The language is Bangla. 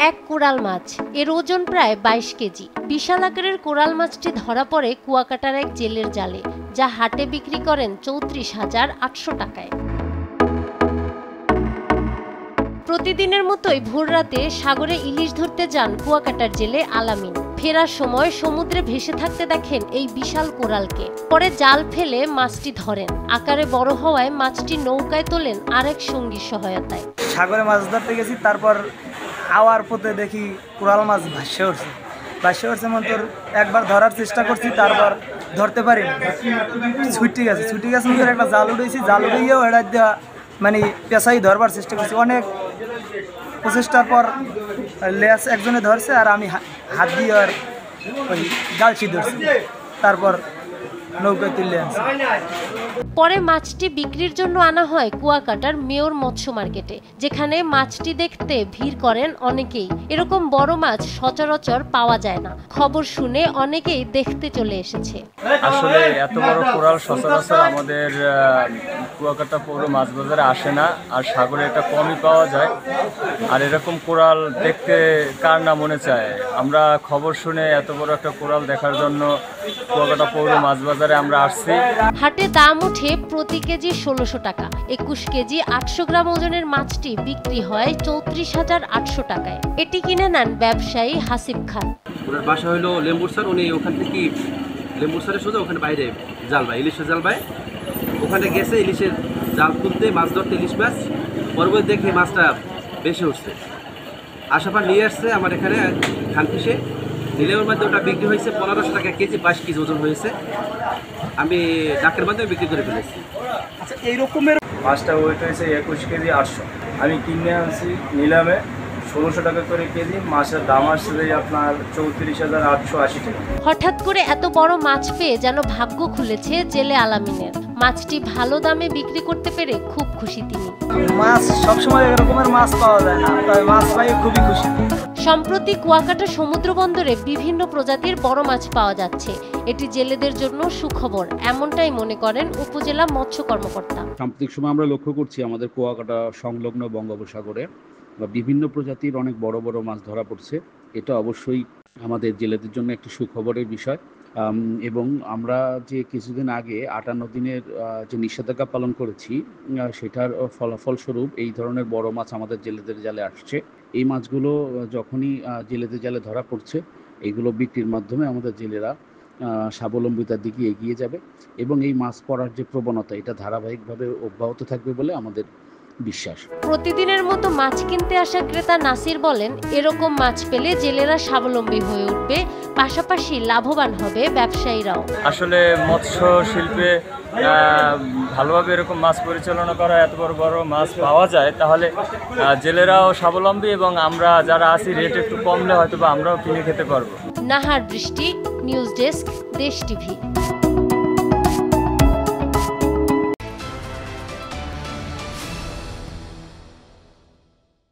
এক কোরাল মাছ, এর ওজন প্রায় 22 কেজি। বিশাল আকারের কোরাল মাছটি ধরা পড়ে কুয়াকাটার এক জেলের জালে, যা হাটে বিক্রি করেন 34,800 টাকায়। প্রতিদিনের মতোই ভোররাতে সাগরে ইলিশ ধরতে যান কুয়াকাটার জেলে আলামিন। ফেরার সময় সমুদ্রে ভেসে থাকতে দেখেন এই বিশাল কোরালকে। পরে জাল ফেলে মাছটি ধরেন। আকারে বড় হওয়ায় মাছটি নৌকায় তোলেন আরেক সঙ্গীর সহায়তায়। সাগরে মাছ ধরতে গেছি, তারপর আওয়ার পথে দেখি কোরাল মাছ ভাসে উঠছে মন্তর একবার ধরার চেষ্টা করছি, তারপর ধরতে পারি ছুটি গেছে মন্তর একটা জাল উঠেছি, জাল উঠেও এড়া দেওয়া মানে পেশাই ধরবার চেষ্টা করছি। অনেক প্রচেষ্টার পর লেস একজনে ধরছে আর আমি হাত দিয়ে আর ওই জালছি ধরছি, তারপর নৌকায় তুলে আনছি। পরে মাছটি বিক্রির জন্য আনা হয় কুয়াকাটার মেয়র মৎস্য মার্কেটে, যেখানে মাছটি দেখতে ভিড় করেন অনেকেই। এরকম বড় মাছ সচরাচর পাওয়া যায় না। খবর শুনে অনেকেই দেখতে চলে এসেছে। আসলে এত বড় কোরাল সচরাচর আমাদের কুয়াকাটা পৌর মাছ বাজারে আসে না, আর সাগরে এটা কমই পাওয়া যায়। আর এরকম কোরাল দেখতে কার না মনে চায়। আমরা খবর শুনে এত বড় একটা কোরাল দেখার জন্য কুয়াকাটা পৌর মাছ বাজারে আমরা আসছি। হাটে দাম উঠে প্রতি কেজি 1600 টাকা। 21 কেজি 800 গ্রাম ওজনের মাছটি বিক্রি হয় 34,800 টাকায়। এটি কিনে নেন ব্যবসায়ী হাসিব খান। ওনার বাসা হলো লেম্বুরসার। উনি ওখান থেকে লেম্বুরসারে সোজা ওখানে বাইরে জাল বায়, ইলিশের জাল বায়। ওখানে গেছে ইলিশের জাল তুলতে, মাছ ধরতে, ইলিশ মাছ। পরবর্তী দেখে মাছটা বেশি উঠছে, আসার পর নিয়ে আসছে আমার এখানে খানফিসে। নিলেওর মধ্যে ওটা বিক্রি হয়েছে 1500 টাকা কেজি, 22 কেজি ওজন হয়েছে। আমি ডাকের মাধ্যমে বিক্রি করে ফেলেছি। আচ্ছা, এই রকমের মাছটা ওয়েট হয়েছে 21 কেজি 800। আমি কিনে আনছি নিলামে 1600 টাকা করে কেজি। মাছের দাম আসছে আপনার 34,880 টাকা। হঠাৎ করে এত বড় মাছ পেয়ে যেন ভাগ্য খুলেছে জেলে আলামিনের। মাছটি ভালো দামে বিক্রি করতে পেরে খুব খুশি তিনি। মাছ সবসময় এরকমের মাছ পাওয়া যায় না, তাই মাছ পাই খুবই খুশি। সম্প্রতি কুয়াকাটা সমুদ্র বন্দরে বিভিন্ন প্রজাতির বড় মাছ পাওয়া যাচ্ছে। এটি জেলেদের জন্য সুখবর, এমনটাই মনে করেন উপজেলা মৎস্য কর্মকর্তা। সাম্প্রতিক সময় আমরা লক্ষ্য করছি আমাদের কুয়াকাটা সংলগ্ন বঙ্গোপসাগরে বিভিন্ন প্রজাতির অনেক বড় বড় মাছ ধরা পড়ছে। এটা অবশ্যই আমাদের জেলেদের জন্য একটি সুখবরের বিষয়। এবং আমরা যে কিছুদিন আগে 58 দিনের যে নিষেধাজ্ঞা পালন করেছি, সেটার ফলস্বরূপ এই ধরনের বড় মাছ আমাদের জেলেদের জালে আসছে। এই মাছগুলো যখনই জেলেদের জালে ধরা পড়ছে, এইগুলো বিক্রির মাধ্যমে আমাদের জেলেরা স্বাবলম্বিতার দিকে এগিয়ে যাবে এবং এই মাছ পড়ার যে প্রবণতা, এটা ধারাবাহিকভাবে অব্যাহত থাকবে বলে আমাদের বিশ্বাস। প্রতিদিনের মতো মাছ কিনতে আসা ক্রেতা নাসির বলেন, এরকম মাছ পেলে জেলেরা স্বাবলম্বী হয়ে উঠবে, পাশাপাশি লাভবান হবে ব্যবসায়ীরাও। আসলে মৎস্য শিল্পে ভালোভাবে এরকম মাছ পরিচালনা করা, এত বড় বড় মাছ পাওয়া যায়, তাহলে জেলেরাও স্বাবলম্বী এবং আমরা যারা আছি রেট একটু কমলে হয়তো বা আমরাও কিনে খেতে পারবো। নাহার দৃষ্টি, নিউজ ডেস্ক, দেশ টিভি।